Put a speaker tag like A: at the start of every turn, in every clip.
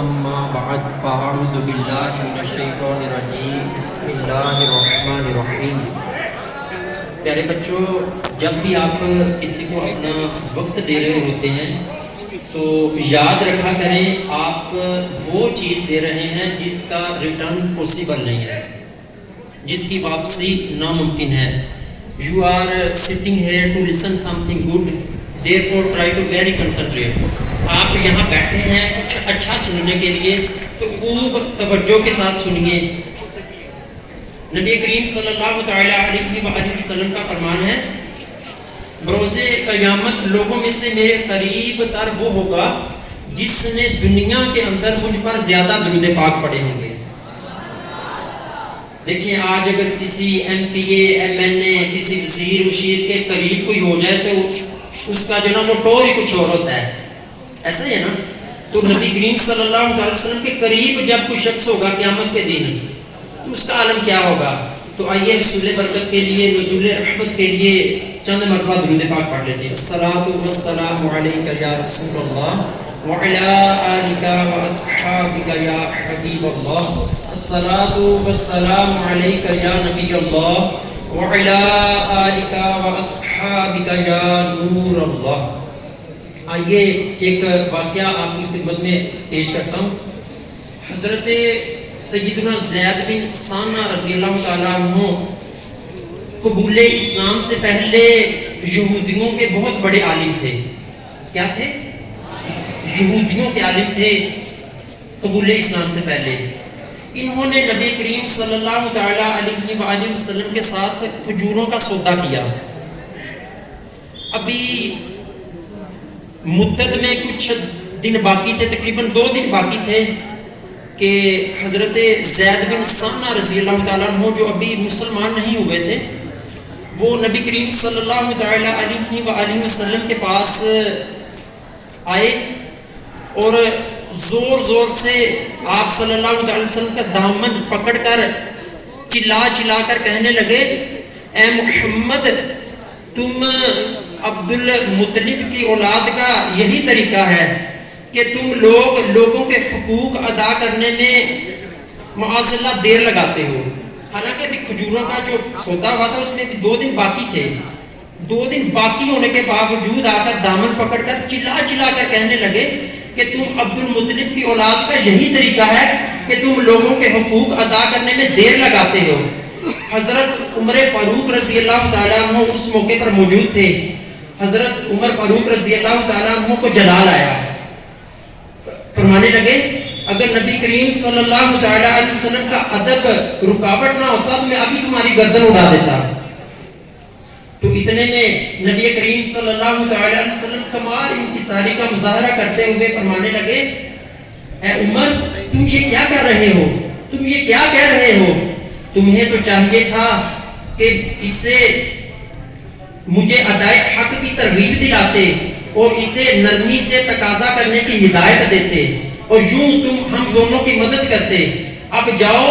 A: اما بعد فاعوذ باللہ من الشیطان الرجیم بسم اللہ الرحمن الرحیم۔ پیارے بچوں، جب بھی آپ کسی کو اپنا وقت دے رہے ہوتے ہیں تو یاد رکھا کریں آپ وہ چیز دے رہے ہیں جس کا ریٹرن پاسبل نہیں ہے، جس کی واپسی ناممکن ہے۔ You are sitting here to listen something good, therefore try to very concentrate۔ آپ یہاں بیٹھے ہیں کچھ اچھا سننے کے لیے تو خوب توجہ کے ساتھ سنیے۔ نبی کریم صلی اللہ تعالی علیہ وآلہ وسلم کا فرمان ہے، بروز قیامت لوگوں میں سے میرے قریب تر وہ ہوگا جس نے دنیا کے اندر مجھ پر زیادہ درود پاک پڑھے ہوں گے۔ دیکھیں آج اگر کسی M P A M N A کسی وزیر وشیر کے قریب کوئی ہو جائے تو اس کا جو نا وہ ٹور ہی کچھ اور ہوتا ہے، ایسا ہی ہے نا۔ تو نبی کریم صلی اللہ علیہ وسلم کے قریب جب کوئی شخص ہوگا قیامت کے دن تو اس کا عالم کیا ہوگا؟ تو آئیے حصول برکت کے لیے، نزول رحمت کے لیے چند مرتبہ درود پاک پڑھ لیتے ہیں۔ الصلاۃ والسلام علیک یا رسول اللہ وعلی آلک واصحابک یا حبیب اللہ، الصلاۃ والسلام علیک یا نبی اللہ وعلی آلک واصحابک یا نور اللہ۔ آئیے ایک واقعہ آپ کی خدمت میں پیش کرتا ہوں۔ حضرت سیدنا زید بن ثانہ رضی اللہ تعالیٰ عنہ قبول اسلام سے پہلے یہودیوں کے بہت بڑے عالم تھے۔ کیا تھے؟ یہودیوں کے عالم تھے قبول اسلام سے پہلے۔ انہوں نے نبی کریم صلی اللہ تعالیٰ علیہ وآلہ وسلم کے ساتھ کھجوروں کا سودا کیا۔ ابھی مدت میں کچھ دن باقی تھے، تقریباً 2 دن باقی تھے کہ حضرت زید بن ثانہ رضی اللہ تعالیٰ عنہ جو ابھی مسلمان نہیں ہوئے تھے وہ نبی کریم صلی اللہ تعالیٰ علیہ وآلہ وسلم کے پاس آئے اور زور زور سے آپ صلی اللہ علیہ وسلم کا دامن پکڑ کر چلا چلا کر کہنے لگے، اے محمد، تم عبد المطلب کی اولاد کا یہی طریقہ ہے کہ تم لوگوں کے حقوق ادا کرنے میں معاذ اللہ دیر لگاتے ہو۔ حالانکہ ابھی کھجوروں کا جو سودا ہوا تھا اس میں بھی 2 دن باقی تھے۔ 2 دن باقی ہونے کے باوجود آ کر دامن پکڑ کر چلا چلا کر کہنے لگے کہ تم عبد المطلب کی اولاد کا یہی طریقہ ہے کہ تم لوگوں کے حقوق ادا کرنے میں دیر لگاتے ہو۔ حضرت عمر فاروق رضی اللہ تعالیٰ عنہ اس موقع پر موجود تھے۔ حضرت عمر فاروق رضی اللہ تعالیٰ عنہ کو جلال آیا، فرمانے لگے اگر نبی کریم صلی اللہ تعالیٰ علیہ وسلم کا ادب رکاوٹ نہ ہوتا تو میں ابھی تمہاری گردن اڑا دیتا۔ تو اتنے میں نبی کریم صلی اللہ تعالیٰ علیہ وسلم کمال انکساری کا مظاہرہ کرتے ہوئے فرمانے لگے، اے عمر، تم یہ کیا کر رہے ہو؟ تم یہ کیا کہہ رہے ہو؟ تمہیں تو چاہیے تھا کہ اسے مجھے ادائے حق کی ترغیب دلاتے اور اسے نرمی سے تقاضا کرنے کی ہدایت دیتے اور یوں ہم دونوں کی مدد کرتے۔ اب جاؤ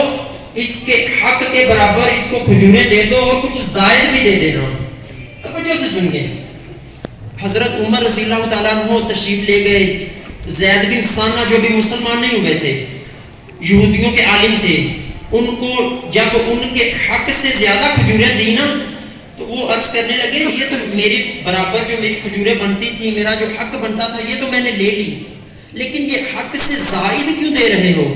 A: اس کے حق کے برابر اس کو کھجوریں دے دو اور کچھ زائد بھی دے دینا۔ توجہ سے سنیے، حضرت عمر رضی اللہ تعالیٰ عنہ تشریف لے گئے۔ زید بن ثانہ جو بھی مسلمان نہیں ہوئے تھے، یہودیوں کے عالم تھے، ان کو جب ان کے حق سے زیادہ کھجوریں دی نا تو وہ عرض کرنے لگے یہ تو میرے برابر جو میری کھجوریں بنتی تھی، میرا جو حق بنتا تھا یہ تو میں نے لے لی، لیکن یہ حق سے زائد کیوں دے رہے ہو؟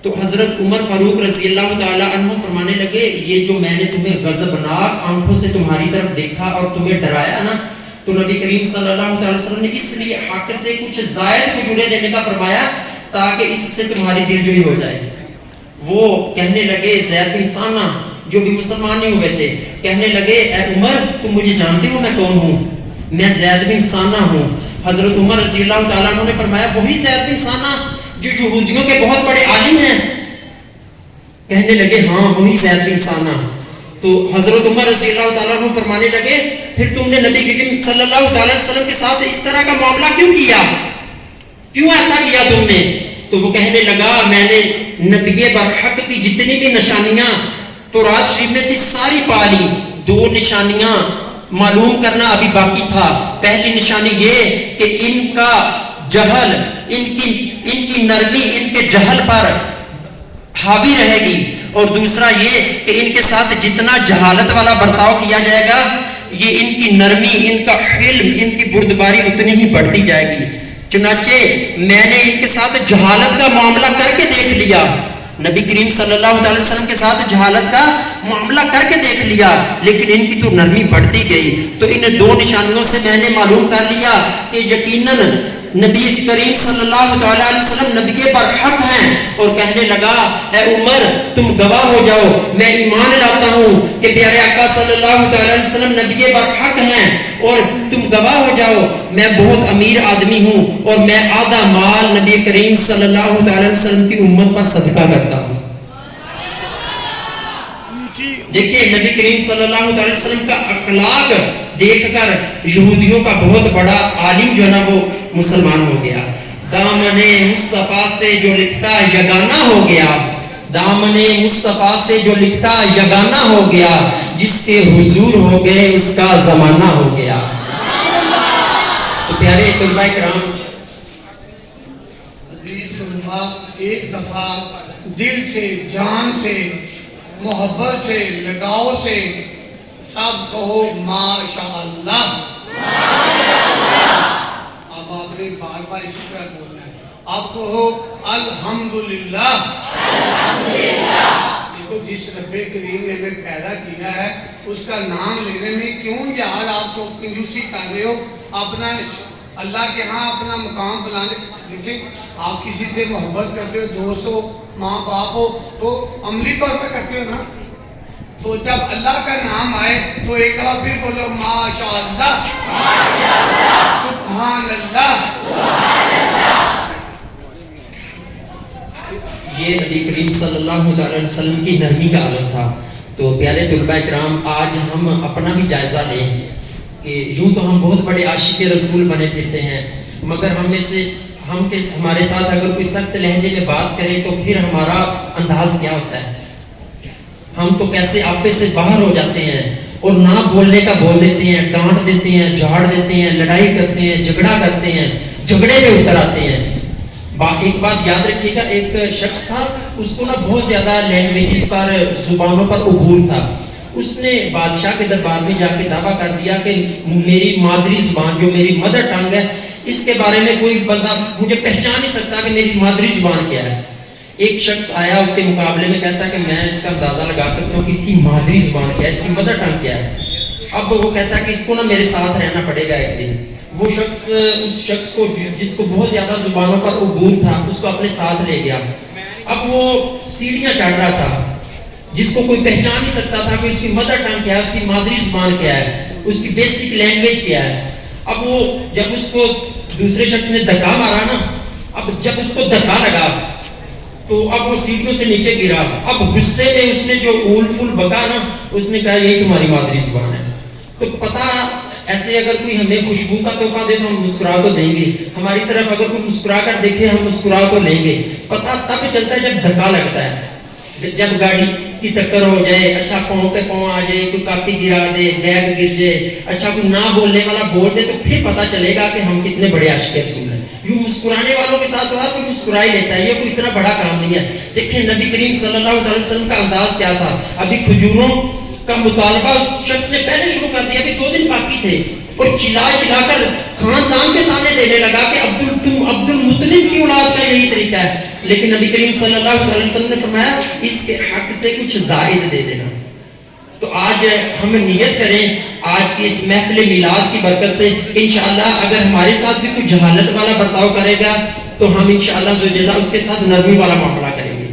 A: تو حضرت عمر فاروق رضی اللہ تعالیٰ عنہ فرمانے لگے یہ جو میں نے تمہیں غضبناک آنکھوں سے تمہاری طرف دیکھا اور تمہیں ڈرایا نا، تو نبی کریم صلی اللہ علیہ وسلم نے اس لیے حق سے کچھ زائد کھجوریں دینے کا فرمایا تاکہ اس سے تمہاری دلجوئی ہو جائے۔ وہ کہنے لگے، زید بن ثانہ جو بھی مسلمان نہیں ہوئے تھے کہنے لگے، اے عمر، تم مجھے جانتے ہو میں کون ہوں؟ میں زید بن ثانہ ہوں۔ حضرت عمر رضی اللہ تعالیٰ عنہ نے فرمایا وہی زید بن ثانہ جو یہودیوں کے بہت بڑے عالم ہیں؟ کہنے لگے ہاں وہی زید بن ثانہ۔ تو حضرت عمر رضی اللہ تعالیٰ عنہ فرمانے لگے پھر تم نے نبی کریم صلی اللہ تعالیٰ علیہ وسلم کے ساتھ اس طرح کا معاملہ کیوں کیا؟ کیوں ایسا کیا تم نے؟ تو وہ کہنے لگا میں نے نبی برحق کی جتنی بھی نشانیاں تورات شریف میں تھی ساری پا لی، 2 نشانیاں معلوم کرنا ابھی باقی تھا۔ پہلی نشانی یہ کہ ان کا جہل، ان کی کی نرمی ان کے جہل پر حاوی رہے گی، اور دوسرا یہ کہ ان کے ساتھ جتنا جہالت والا برتاؤ کیا جائے گا، یہ ان کی نرمی، ان کا حلم، ان کی بردباری اتنی ہی بڑھتی جائے گی۔ چنانچہ میں نے ان کے ساتھ جہالت کا معاملہ کر کے دیکھ لیا، نبی کریم صلی اللہ علیہ وسلم کے ساتھ جہالت کا معاملہ کر کے دیکھ لیا، لیکن ان کی تو نرمی بڑھتی گئی۔ تو ان دو نشانیوں سے میں نے معلوم کر لیا کہ یقیناً نبی کریم صلی اللہ علیہ وسلم نبی پر حق ہیں، اور کہنے لگا اے عمر تم گواہ ہو جاؤ، میں ایمان لاتا ہوں کہ پیارے آقا صلی اللہ علیہ وسلم نبی پر حق ہیں، اور تم گواہ ہو جاؤ میں بہت امیر آدمی ہوں اور میں آدھا مال نبی کریم صلی اللہ علیہ وسلم کی امت پر صدقہ کرتا ہوں۔ دیکھیں نبی کریم صلی اللہ علیہ وسلم کا اخلاق دیکھ کر یہودیوں کا بہت بڑا عالم جو ہے نا وہ مسلمان ہو گیا۔ دامن مصطفیٰ سے جو لپٹا یگانہ ہو گیا، دامن مصطفیٰ سے جو لپٹا یگانہ ہو گیا، جس کے حضور ہو گئے اس کا زمانہ ہو گیا۔ تو پیارے طلباء کرام،
B: عزیز طلباء، ایک دفعہ دل سے، جان سے، محبت سے، لگاؤ سے سب کہو ماشاءاللہ۔ اب آپ نے بار بار اسی طرح بولنا ہے، آپ کہو الحمدللہ۔ دیکھو جس رب کریم نے ہمیں پیدا کیا ہے اس کا نام لینے میں کیوں یار آپ کو کنجوسی کر رہے ہو؟ اپنا اللہ کے ہاں اپنا مقام بلانے، لیکن آپ کسی سے محبت کرتے ہو، دوست ہو، ماں باپ ہو، تو عملی طور پہ کرتے ہو نا۔ تو جب اللہ کا نام آئے تو ایک دفعہ پھر بولو ماشاءاللہ، سبحان اللہ۔
A: یہ نبی کریم صلی اللہ علیہ وسلم کی نرمی کا عالم تھا۔ تو پیارے طلباء کرام، آج ہم اپنا بھی جائزہ لیں کہ یوں تو ہم بہت بڑے عاشق رسول بنے پھرتے ہیں، مگر ہم میں سے ہمارے ساتھ اگر کوئی سخت لہجے میں بات کرے تو پھر ہمارا انداز کیا ہوتا ہے؟ ہم تو کیسے آپے سے باہر ہو جاتے ہیں اور نہ بولنے کا بول دیتے ہیں، ڈانٹ دیتے ہیں، جھاڑ دیتے ہیں، لڑائی کرتے ہیں، جھگڑا کرتے ہیں، جھگڑے میں اتر آتے ہیں۔ ایک بات یاد رکھیے گا، ایک شخص تھا، اس کو نا بہت زیادہ لینگویجز پر، زبانوں پر عبور تھا۔ اس نے بادشاہ کے دربار میں جا کے دعویٰ کر دیا کہ میری مادری زبان جو میری مدر ٹنگ ہے، اس کے بارے میں کوئی بندہ مجھے پہچان نہیں سکتا کہ میری مادری زبان کیا ہے۔ ایک شخص آیا اس کے مقابلے میں، کہتا کہ میں اس کا اندازہ لگا سکتا ہوں کہ اس کی مادری زبان کیا ہے، اس کی مدر ٹنگ کیا ہے۔ اب وہ کہتا ہے کہ اس کو نا میرے ساتھ رہنا پڑے گا ایک دن۔ وہ شخص اس شخص کو جس کو بہت زیادہ زبانوں پر عبور تھا اس کو اپنے ساتھ لے گیا۔ اب وہ سیڑھیاں چڑھ رہا تھا، جس کو کوئی پہچان نہیں سکتا تھا کہ اس کی مدر ٹنگ کیا ہے، اس کی مادری زبان کیا ہے، اس کی بیسک لینگویج کیا ہے۔ اب وہ جب اس کو دوسرے شخص نے دھکا مارا نا، اب جب اس کو دھکا لگا تو اب وہ سیڑھیوں سے نیچے گرا۔ اب غصے میں اس نے جو اول فل بکا نا، اس نے کہا یہی تمہاری مادری زبان ہے۔ تو پتہ ایسے اگر کوئی ہمیں خوشبو کا تحفہ دے تو ہم مسکرا تو دیں گے، ہماری طرف اگر کوئی مسکرا کر دیکھے ہم مسکرا تو لیں گے۔ پتہ تب چلتا ہے جب دھکا لگتا ہے، جب گاڑی کی ٹکر ہو جائے، اچھا پاؤں پہ پاؤں آ جائے، کوئی کاپی گرا دے، بیگ گر جائے، اچھا کوئی نہ بولنے والا بول دے، تو پھر پتہ چلے گا کہ ہم کتنے بڑے عاشق رسول ہیں۔ یوں مسکرانے والوں کے ساتھ ہر کوئی مسکرا ہی لیتا ہے، یہ کوئی اتنا بڑا کام نہیں ہے۔ دیکھیں نبی کریم صلی اللہ علیہ وسلم کا انداز کیا تھا۔ ابھی کھجوروں کا مطالبہ اس شخص نے پہلے شروع کر دیا، ابھی 2 دن باقی تھے، اور چلا چلا کر خاندان کے تانے دینے لگا کہ تم عبد المطلب کی اولاد کا یہی طریقہ ہے۔ لیکن نبی کریم صلی اللہ علیہ وسلم نے فرمایا اس کے حق سے کچھ زائد دے دینا۔ تو آج ہم نیت کریں آج کی اس محفل میلاد کی برکت سے انشاءاللہ اگر ہمارے ساتھ بھی کچھ جہالت والا برتاؤ کرے گا تو ہم انشاءاللہ اس کے ساتھ نرمی والا معاملہ کریں گے۔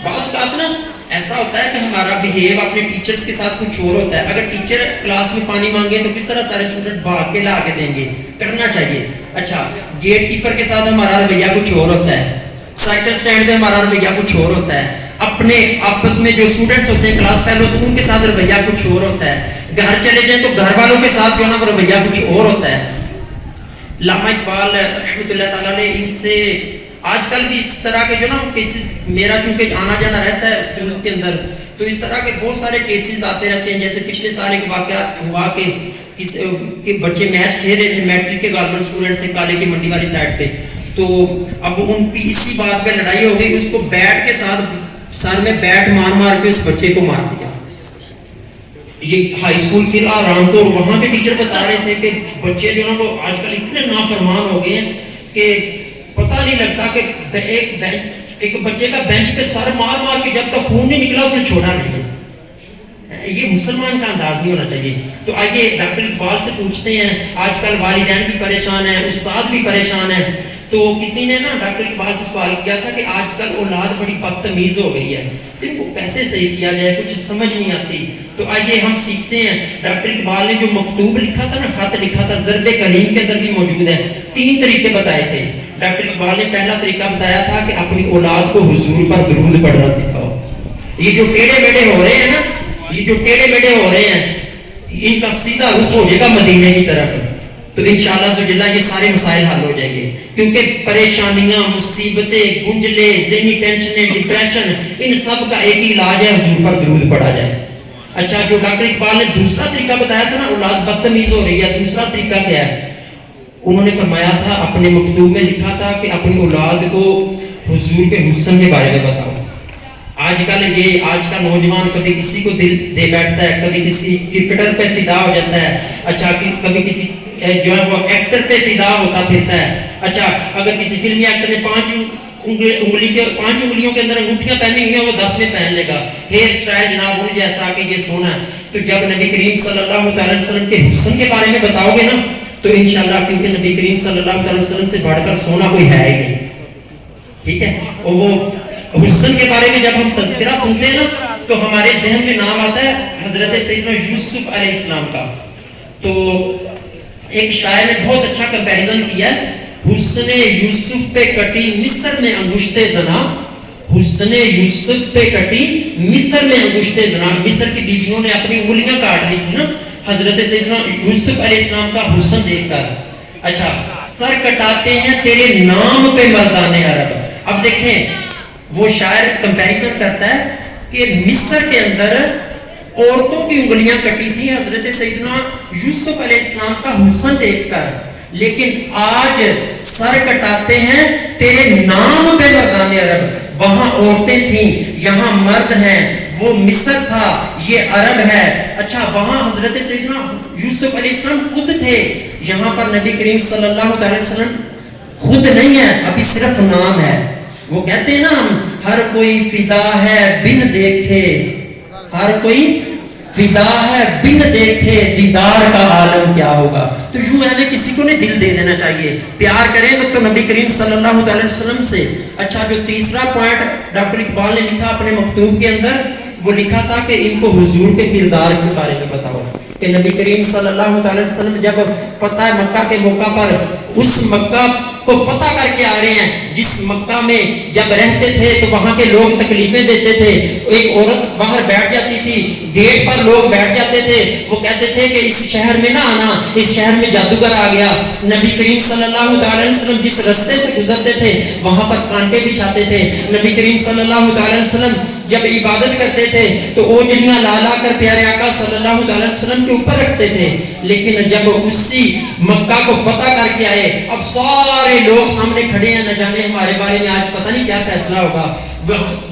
A: بعض اوقات نا ایسا ہوتا ہے کہ ہمارا بیہیو اپنے ٹیچرز کے ساتھ کچھ اور ہوتا ہے۔ اگر ٹیچر کلاس میں پانی مانگے تو کس طرح سارے اسٹوڈنٹ بھاگ کے لا کے دیں گے، کرنا چاہیے۔ اچھا گیٹ کیپر کے ساتھ ہمارا رویہ کچھ اور ہوتا ہے، سائیکل سٹینڈ پہ ہمارا رویہ کچھ اور ہوتا ہے، اپنے آپس میں جو اسٹوڈنٹس ہوتے ہیں کلاس فیلوز ان کے ساتھ رویہ کچھ اور ہوتا ہے، گھر چلے جائیں تو گھر والوں کے ساتھ جو ہے نا وہ رویہ کچھ اور ہوتا ہے۔ علامہ اقبال رحمۃ اللہ تعالیٰ نے ان سے آج کل بھی اس طرح کے جو نا کیسز، میرا چونکہ آنا جانا رہتا ہے اسکولز کے اندر، تو اس طرح کے بہت سارے کیسز آتے رہتے ہیں۔ جیسے پچھلے سال ایک واقعہ ہوا کہ بچے میچ کھیل رہے تھے، میٹرک کے غالباً اسٹوڈنٹ تھے کالے کی منڈی والی سائڈ پہ، تو اب ان کی اسی بات پہ لڑائی ہو گئی، اس کو بیٹ کے ساتھ سر میں بیٹ مار مار کے اس بچے کو مار دیا. یہ ہائی اسکول قلعہ رامپور، وہاں کے ٹیچر بتا رہے تھے کہ بچے جو نا وہ آج کل اتنے نافرمان ہو گئے ہیں کہ پتہ نہیں لگتا کہ ایک بچے کا بینچ پہ سر مار مار کے جب تک خون نہیں نکلا اس نے چھوڑا نہیں ہے. یہ مسلمان کا انداز نہیں ہونا چاہیے. تو آئیے ڈاکٹر اقبال سے پوچھتے ہیں، آج کل والدین بھی پریشان ہیں، استاد بھی پریشان ہیں. تو کسی نے نا ڈاکٹر اقبال سے سوال کیا تھا کہ آج کل اولاد بڑی بدتمیز ہو گئی ہے، ان کو کیسے صحیح کیا جائے، کچھ سمجھ نہیں آتی. تو آئیے ہم سیکھتے ہیں. ڈاکٹر اقبال نے جو مکتوب لکھا تھا نا، خط لکھا تھا، ضرب کلیم کے اندر بھی موجود ہے. 3 طریقے بتائے تھے. ڈاکٹر اقبال نے پہلا طریقہ بتایا تھا کہ اپنی اولاد کو حضور پر درود پڑھنا سکھاؤ. یہ جو ٹیڑے میڑے ہو رہے ہیں نا، یہ جو ٹیڑے میڑے ہو رہے ہیں، ان کا سیدھا رخ ہو جائے گا مدینے کی طرف، تو انشاءاللہ زوجلہ یہ سارے مسائل حل ہو جائیں گے. کیونکہ پریشانیاں، مصیبتیں، گنجلے، ذہنی ٹینشنیں، ڈپریشن، ان سب کا ایک ہی علاج ہے، حضور پر درود پڑھا جائے. اچھا، جو ڈاکٹر اقبال نے دوسرا طریقہ بتایا تھا نا، اولاد بدتمیز ہو رہی ہے، دوسرا طریقہ کیا ہے؟ انہوں نے فرمایا تھا، اپنے مکتوب میں لکھا تھا کہ اپنی اولاد کو حضور کے حسن کے بارے میں بتاؤ. آج کا نوجوان کبھی کسی کو دل دے بیٹھتا ہے، کبھی کسی کرکٹر پہ فدا ہو جاتا ہے. اچھا، کبھی کسی جو ہے وہ ایکٹر پہ فدا ہوتا پھرتا ہے. اچھا، اگر کسی فلمی ایکٹر نے 5 انگلیوں کے اندر انگوٹھیاں پہنی ہوئی ہیں، وہ 10 میں پہن لے گا. ہیئر سٹائل جناب ان جیسا کہ یہ سونا ہے. تو جب نبی کریم صلی اللہ علیہ وسلم کے حسن کے بارے میں بتاؤ گے نا، تو انشاءاللہ، کیونکہ نبی کریم صلی اللہ علیہ وسلم سے بڑھ کر سونا کوئی ہے ہی نہیں. ٹھیک ہے. اور وہ حسن کے بارے میں جب ہم تذکرہ سنتے ہیں نا، تو ہمارے ذہن میں نام آتا ہے حضرت سیدنا یوسف علیہ السلام کا. تو ایک شاعر نے بہت اچھا کمپیریزن کیا ہے، حسن یوسف پہ کٹی مصر میں انگشتے زنا، حسن یوسف پہ کٹی مصر میں انگشتے زنا. مصر کی بیویوں نے اپنی انگلیاں کاٹ لی تھی نا حضرت سیدنا یوسف علیہ السلام کا حسن دیکھ کر. اچھا، سر کٹاتے ہیں تیرے نام پہ مردان عرب. اب دیکھیں، وہ شاعر کمپیریزن کرتا ہے کہ مصر کے اندر عورتوں کی انگلیاں کٹی تھی حضرت سیدنا یوسف علیہ السلام کا حسن دیکھ کر، لیکن آج سر کٹاتے ہیں تیرے نام پہ مردان عرب. وہاں عورتیں تھیں، یہاں مرد ہیں. وہ مصر تھا، یہ عرب ہے. اچھا، وہاں حضرت سیدنا یوسف علیہ السلام خود تھے، یہاں پر نبی کریم صلی اللہ علیہ وسلم خود نہیں ہے، ابھی صرف نام ہے. وہ کہتے ہیں نا، ہم ہر کوئی فدا ہے بن دیکھے، ہر کوئی فدا ہے بن دیکھے، دیدار کا عالم کیا ہوگا. تو یوں ہے نا، کسی کو نہیں دل دے دینا چاہیے، پیار کریں تو نبی کریم صلی اللہ علیہ وسلم سے. اچھا، جو تیسرا پوائنٹ ڈاکٹر اقبال نے لکھا اپنے مکتوب کے اندر، وہ لکھا تھا کہ ان کو حضور کے کردار کے بارے میں بتاؤ. کہ نبی کریم صلی اللہ علیہ وسلم جب فتح مکہ کے موقع پر اس مکہ کو فتح کر کے آ رہے ہیں جس مکہ میں جب رہتے تھے تو وہاں کے لوگ تکلیفیں دیتے تھے. ایک عورت باہر بیٹھ جاتی تھی، گیٹ پر لوگ بیٹھ جاتے تھے، وہ کہتے تھے کہ اس شہر میں نہ آنا، اس شہر میں جادوگر آ گیا. نبی کریم صلی اللہ علیہ وسلم جس راستے سے گزرتے تھے وہاں پر کانٹے بچھاتے تھے. نبی کریم صلی اللہ علیہ وسلم جب عبادت کرتے تھے تو اوجڑیاں لا لا کر پیارے آقا صلی اللہ علیہ وسلم کے اوپر رکھتے تھے. لیکن جب اسی مکہ کو فتح کر کے آئے، اب سارے لوگ سامنے کھڑے ہیں، نہ جانے ہمارے بارے میں آج پتہ نہیں کیا فیصلہ ہوگا.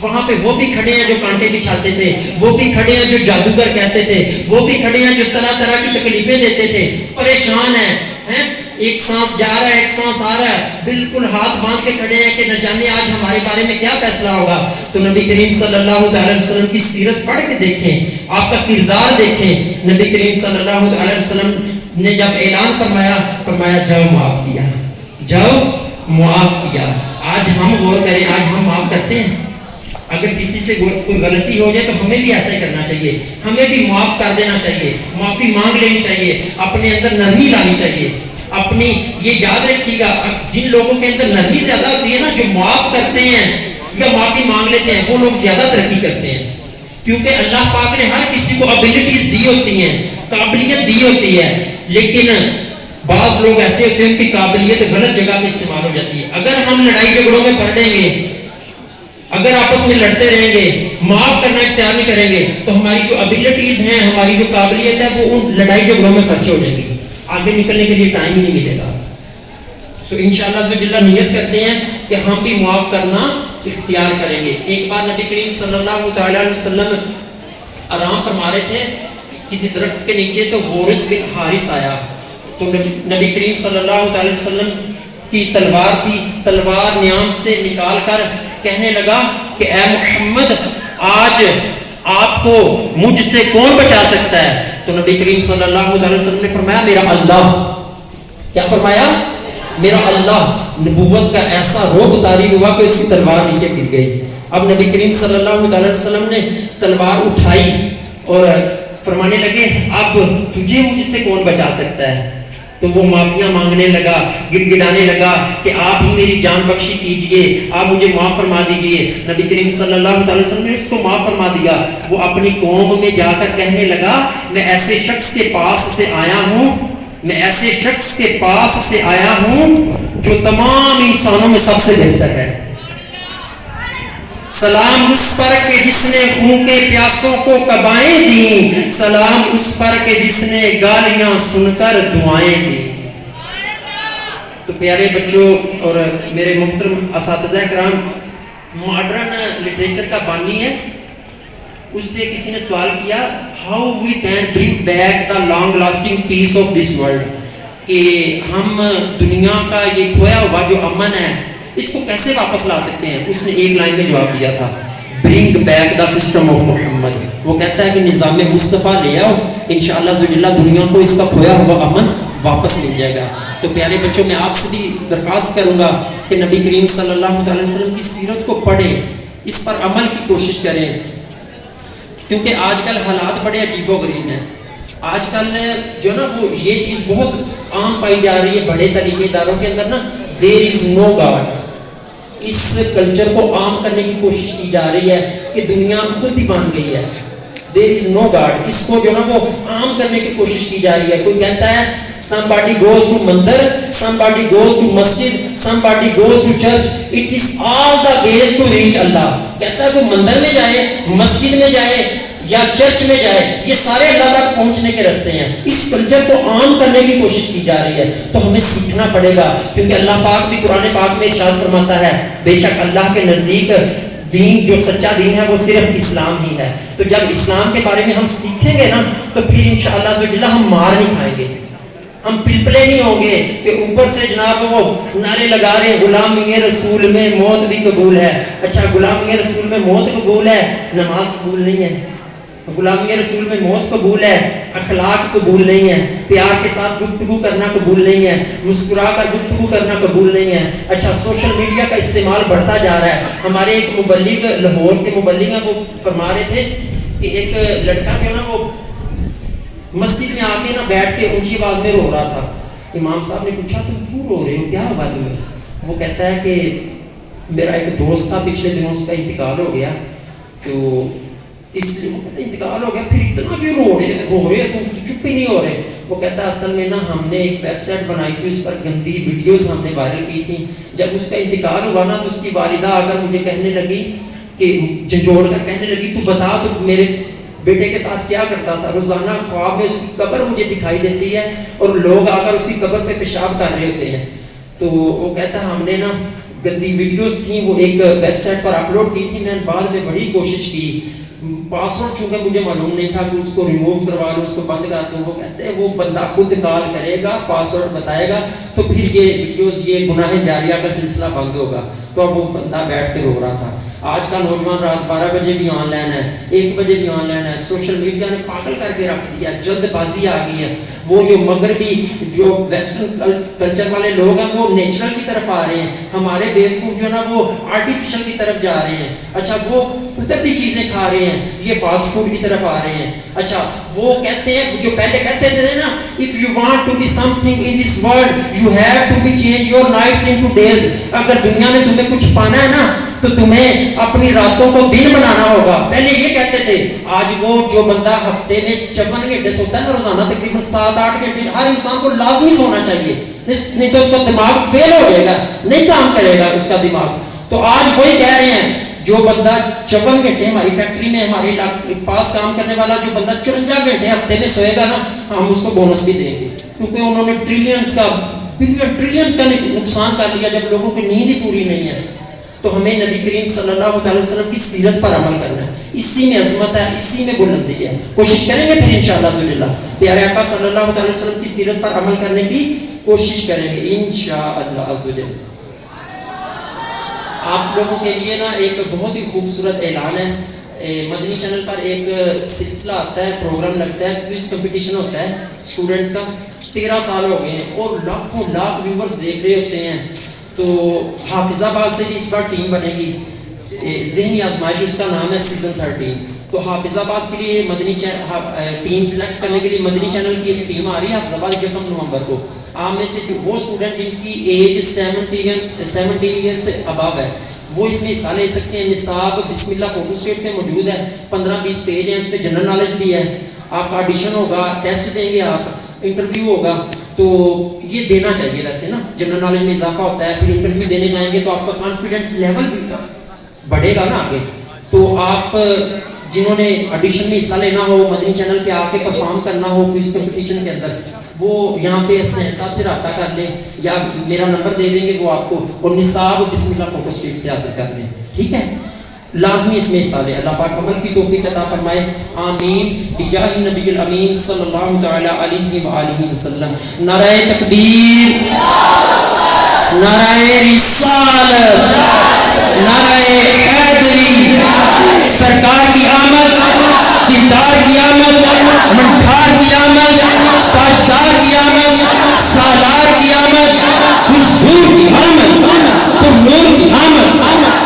A: وہاں پہ وہ بھی کھڑے ہیں جو کانٹے بچھاتے تھے، وہ بھی کھڑے ہیں جو جادوگر کہتے تھے، وہ بھی کھڑے ہیں جو طرح طرح کی تکلیفیں دیتے تھے. پریشان ہیں، ایک سانس جا رہا ہے، ایک سانس آ رہا ہے، بالکل ہاتھ باندھ کے کھڑے ہیں کہ نہ جانے آج ہمارے بارے میں کیا فیصلہ ہوگا. تو نبی کریم صلی اللہ علیہ وسلم کی سیرت پڑھ کے دیکھیں، آپ کا کردار دیکھیں. نبی کریم صلی اللہ علیہ وسلم نے جب اعلان فرمایا جاؤ معاف کیا، جاؤ معاف کیا. آج ہم غور کریں، آج ہم معاف کرتے ہیں؟ اگر کسی سے کوئی غلطی ہو جائے تو ہمیں بھی ایسا ہی کرنا چاہیے، ہمیں بھی معاف کر دینا چاہیے، معافی مانگ لینی چاہیے، اپنے اندر نرمی لانی چاہیے. اپنی یہ یاد رکھیے گا، جن لوگوں کے اندر نرمی زیادہ ہوتی ہے نا، جو معاف کرتے ہیں یا معافی مانگ لیتے ہیں، وہ لوگ زیادہ ترقی کرتے ہیں. کیونکہ اللہ پاک نے ہر کسی کو ابیلٹیز دی ہوتی ہیں، قابلیت دی ہوتی ہے، لیکن بعض لوگ ایسے ہوتے ہیں ان کی قابلیت غلط جگہ پہ استعمال ہو جاتی ہے. اگر ہم لڑائی جھگڑوں میں پڑ جائیں گے، اگر آپس میں لڑتے رہیں گے، معاف کرنا اختیار نہیں کریں گے، تو ہماری جو ابیلٹیز ہیں، ہماری جو قابلیت ہے، وہ ان لڑائی جھگڑوں میں خرچ ہو جائے گی، آگے نکلنے کے لیے ٹائم ہی نہیں ملے گا. تو انشاءاللہ ذوالجلہ نیت کرتے ہیں کہ ہم بھی معاف کرنا اختیار کریں گے. ایک بار نبی کریم صلی اللہ تعالی علیہ وسلم آرام فرما رہے تھے کسی درخت کے نیچے, تو حارث بن حارث آیا. تو نبی کریم صلی اللہ علیہ وسلم کی تلوار تھی, تلوار نیام سے نکال کر کہنے لگا کہ اے محمد, آج آپ کو مجھ سے کون بچا سکتا ہے؟ تو نبی کریم صلی اللہ علیہ وسلم نے فرمایا میرا اللہ. کیا فرمایا؟ میرا اللہ. نبوت کا ایسا روب طاری ہوا کہ اس کی تلوار نیچے گر گئی. اب نبی کریم صلی اللہ علیہ وسلم نے تلوار اٹھائی اور فرمانے لگے اب تجھے مجھ سے کون بچا سکتا ہے؟ تو وہ معافیاں مانگنے لگا, گڑ گڑانے لگا کہ آپ ہی میری جان بخشی کیجئے, آپ مجھے معاف فرما دیجئے. نبی کریم صلی اللہ علیہ وسلم نے اس کو معاف فرما دیا. وہ اپنی قوم میں جا کر کہنے لگا میں ایسے شخص کے پاس سے آیا ہوں, میں ایسے شخص کے پاس سے آیا ہوں جو تمام انسانوں میں سب سے بہتر ہے. سلام اس پر کہ جس نے خون کے پیاسوں کو قبائیں دیں, سلام اس پر کہ جس نے گالیاں سن کر دعائیں دیں. تو پیارے بچوں اور میرے محترم اساتذہ کرام, ماڈرن لٹریچر کا بانی ہے. اس سے کسی نے سوال کیا how we can bring back the long lasting peace of this world, کہ ہم دنیا کا یہ کھویا ہوا جو امن ہے اس کو کیسے واپس لا سکتے ہیں. اس نے ایک لائن میں جواب دیا تھا bring back the system of Muhammad. وہ کہتا ہے کہ نظام مصطفیٰ لے آؤ, انشاءاللہ ذوالجلہ دنیا کو اس کا کھویا ہوا امن واپس مل جائے گا. تو پیارے بچوں میں آپ سے بھی درخواست کروں گا کہ نبی کریم صلی اللہ علیہ وسلم کی سیرت کو پڑھیں, اس پر عمل کی کوشش کریں, کیونکہ آج کل حالات بڑے عجیب و غریب ہیں. آج کل جو نا وہ یہ چیز بہت عام پائی جا رہی ہے بڑے تعلیمی اداروں کے اندر نا, دیر از نو گاڈ. اس کلچر کو عام کرنے کی کوشش کی جا رہی ہے کہ دنیا خود ہی بن گئی ہے, دیر از نو گاڈ. اس کو جو نا وہ عام کرنے کی کوشش کی جا رہی ہے. کوئی کہتا ہے somebody goes to مندر, somebody goes to Masjid, somebody goes to church, it is all the ways to reach Allah. کہتا ہے کوئی مندر میں جائے, مسجد میں جائے یا چرچ میں جائے, یہ سارے اللہ تک پہنچنے کے راستے ہیں. اس کلچر کو عام کرنے کی کوشش کی جا رہی ہے. تو ہمیں سیکھنا پڑے گا, کیونکہ اللہ پاک بھی قرآن پاک میں ارشاد فرماتا ہے بے شک اللہ کے نزدیک دین جو سچا دین ہے وہ صرف اسلام ہی ہے. تو جب اسلام کے بارے میں ہم سیکھیں گے نا تو پھر انشاءاللہ ذوالجلہ ہم مار نہیں کھائیں گے, ہم پلپلے نہیں ہوں گے کہ اوپر سے جناب وہ نعرے لگا رہے ہیں غلامی رسول میں موت بھی قبول ہے. اچھا غلامی رسول میں موت قبول ہے, نماز قبول نہیں ہے. غلامی رسول میں موت قبول ہے, اخلاق قبول نہیں ہے, پیار کے ساتھ گفتگو کرنا قبول نہیں ہے, مسکرا کر گفتگو کرنا قبول نہیں ہے. اچھا سوشل میڈیا کا استعمال بڑھتا جا رہا ہے. ہمارے ایک مبلغ لاہور کے مبلغ ہیں, وہ فرما رہے تھے کہ ایک لڑکا جو نا وہ مسجد میں آ کے نا بیٹھ کے اونچی آواز میں رو رہا تھا. امام صاحب نے پوچھا تم کیوں رو رہے ہو, کیا ہوا تمہیں؟ وہ کہتا ہے کہ میرا ایک دوست تھا, پچھلے دنوں اس کا انتقال ہو گیا, تو اس لیے انتقال ہو گیا, پھر اتنا بھی رو رہے تم چپ ہی نہیں ہو رہے. وہ کہتا ہے اصل میں نا ہم نے ایک ویب سائٹ بنائی تھی, اس پر گندی ویڈیوز ہم نے وائرل کی تھی. جب اس کا انتقال ہوا نا تو اس کی والدہ آ کر مجھے کہنے لگی کہ جھنجھوڑ کر کہنے لگی تو بتا تو میرے بیٹے کے ساتھ کیا کرتا تھا. روزانہ خواب میں اس کی قبر مجھے دکھائی دیتی ہے اور لوگ آ کر اس کی قبر پہ پیشاب کر رہے ہوتے ہیں. تو وہ کہتا ہے ہم نے نا گندی ویڈیوز تھیں وہ ایک ویب سائٹ پر اپلوڈ کی تھی, میں نے بعد میں بڑی کوشش کی, پاسورڈ چونکہ مجھے معلوم نہیں تھا کہ اس کو ریموو کروا لوں, اس کو بند کر دوں. وہ کہتے ہیں وہ بندہ خود کال کرے گا, پاسورڈ بتائے گا, تو پھر یہ ویڈیوز یہ گناہ جاریہ کا سلسلہ بند ہوگا. تو اب وہ بندہ بیٹھ کے رو رہا تھا. آج کا نوجوان رات 12 بجے بھی آن لائن ہے, 1 بجے بھی آن لائن ہے. سوشل میڈیا نے پاگل کر کے رکھ دیا, جلد بازی آ گئی ہے. وہ جو مغربی جو ویسٹرن کلچر والے لوگ ہیں وہ نیچرل کی طرف آ رہے ہیں, ہمارے بیوقوف جو نا وہ آرٹیفیشل کی طرف جا رہے ہیں. اچھا وہ قدرتی چیزیں کھا رہے ہیں, یہ فاسٹ فوڈ کی طرف آ رہے ہیں. اچھا وہ کہتے ہیں جو پہلے کہتے تھے نا if you want to be something in this world you have to be change your nights into days. اگر دنیا میں تمہیں کچھ پانا ہے نا تو تمہیں اپنی راتوں کو دن بنانا ہوگا. پہلے یہ کہتے تھے. آج وہ جو بندہ ہفتے میں 56 گھنٹے سوتا ہے نا روزانہ تقریباً 7-8 گھنٹے, ہر انسان کو لازمی سونا چاہیے, نہیں تو اس کا دماغ فیل ہو جائے گا, نہیں کام کرے گا اس کا دماغ. تو آج وہی کہہ رہے ہیں جو بندہ 56 گھنٹے ہماری فیکٹری میں ہمارے پاس کام کرنے والا جو بندہ 54 گھنٹے ہفتے میں سوئے گا نا, ہم اس کو بونس بھی دیں گے, کیونکہ انہوں نے ٹریلینز کا پھر ٹریلینز کا نقصان کر لیا جب لوگوں کی نیند ہی پوری نہیں ہے. تو ہمیں نبی کریم صلی اللہ علیہ وسلم کی سیرت پر عمل کرنا ہے. اسی میں عظمت ہے, اسی میں بلندی ہے. کوشش کریں گے پھر انشاءاللہ عزوجل پیارے آقا صلی اللہ علیہ وسلم کی سیرت پر عمل کرنے کی کوشش کریں گے انشاءاللہ عزوجل. آپ لوگوں کے لیے نا ایک بہت ہی خوبصورت اعلان ہے. مدنی چینل پر ایک سلسلہ آتا ہے, پروگرام لگتا ہے, کوئز کمپٹیشن ہوتا ہے اسٹوڈنٹس کا. 13 سال ہو گئے ہیں اور لاکھوں لاکھ ویورز دیکھ رہے ہوتے ہیں. تو حافظ آباد سے بھی اس بار ٹیم بنے گی, ذہنی آزمائش اس کا نام ہے سیزن 13. تو حافظ آباد کے لیے مدنی ٹیم سلیکٹ کرنے کے لیے مدنی چینل کی ایک ٹیم آ رہی ہے حافظ آباد 1 نومبر کو. آپ میں سے جو وہ اسٹوڈنٹ جن کی ایج 17 ایئر سے اباب ہے وہ اس میں حصہ لے سکتے ہیں. نصاب بسم اللہ فوٹو اسٹیٹ پہ موجود ہے, 15-20 پیج ہیں, اس پہ جنرل نالج بھی ہے. آپ کا آڈیشن ہوگا, ٹیسٹ دیں گے آپ, انٹرویو ہوگا. تو یہ دینا چاہیے ویسے نا, جنرل نالج میں اضافہ ہوتا ہے. پھر انٹرویو دینے جائیں گے تو آپ کا کانفیڈنس لیول بھی بڑھے گا نا آگے. تو آپ جنہوں نے آڈیشن میں حصہ لینا ہو, مدنی چینل پہ آ کے پرفارم کرنا ہو کوئز کمپٹیشن کے اندر, وہ یہاں پہ صاحب سے رابطہ کر لیں یا میرا نمبر دے دیں گے وہ آپ کو, اور نصاب بسم اللہ فوٹو اسٹیٹ سے حاصل کر لیں. ٹھیک ہے, لازمی اس میں حصہ لیں. اللہ پاک عمل کی توفیق عطا فرمائے, آمین بجاہ نبی الامین صلی اللہ تعالی علیہ وآلہ وسلم. نعرہ تکبیر, نعرہ رسالت, نعرہ حیدری. سرکار کی آمد, دیدار کی آمد, منٹھار کی آمد, تاجدار کی آمد, سالار کی آمد, حضور کی آمد, پر نور کی آمد,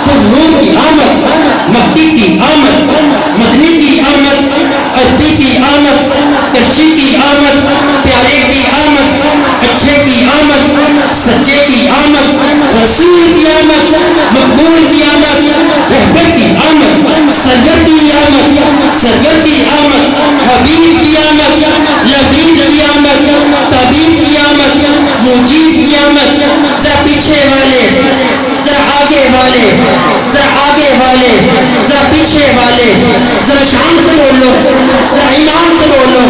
A: پر نور کی آمد, مہدی کی آمد, مدنی کی آمد, عربی کی آمد, کرشی کی آمد, پیارے کی آمد, اچھے کی آمد, سچے کی آمد, رسول کی آمد, مقبول کی آمد, رہبر کی آمد, سرور کی آمد, سرور کی آمد, حبیب کی آمد, لبیب کی آمد, طبیب کی آمد, مجید کی آمد. ذرا پیچھے والے, ذرا آگے والے, ذرا آگے والے, ذرا پیچھے والے, ذرا شان سے بولو, ذرا ایمان سے بولو,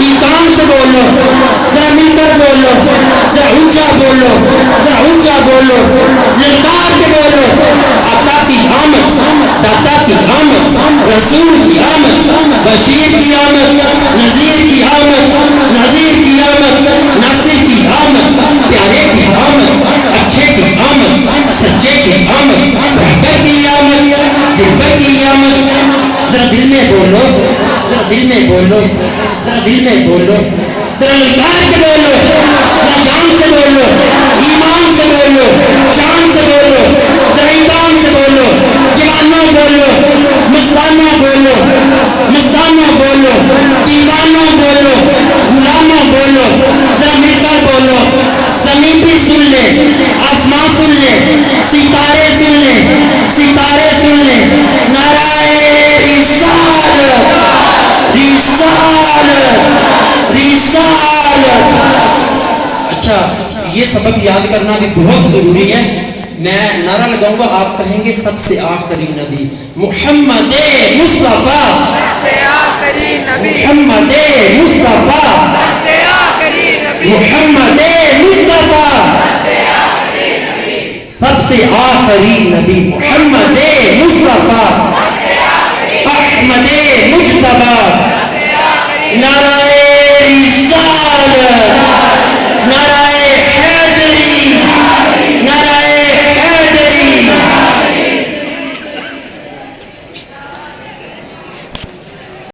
A: ایمان سے بولو, ذرا مل کر بولو, ذرا اونچا بولو, ذرا اونچا بولو, للکار کے بولو. آقا کی آمد, داتا کی آمد, رسول کی آمد, بشیر کی آمد, نذیر کی آمد, نذیر کی آمد, ناصر کی آمد, پیارے کی آمد, اچھے کی آمد, سچے کی آمد, رہبر کی آمد, دلبر کی آمد. ذرا دل میں بولو, ذرا دل میں بولو, ذرا دل میں بولو, ذرا للکار کے بولو, ذرا جان سے بولو, ایمان سے بولو, شان سے بولو, ذرا ایمان سے بولو, جوانوں بولو, مستانوں بولو, مستانوں بولو, دیوانوں بولو, غلاموں بولو, ذرا مل کر بولو. زمین بھی سن لے, آسمان سن لے, ستارے سن لے, ستارے سن لے. نعرہ رسالت, رسالت, رسالت. اچھا, یہ سبق یاد کرنا بھی بہت ضروری ہے. میں نعرہ لگاؤں گا, آپ کہیں گے سب سے آخری نبی محمد مصطفیٰ, محمد مصطفیٰ, محمد مصطفیٰ, سب سے آخری نبی محمد مصطفیٰ, احمد مجتبیٰ. نعرہ رسالت, نعرہ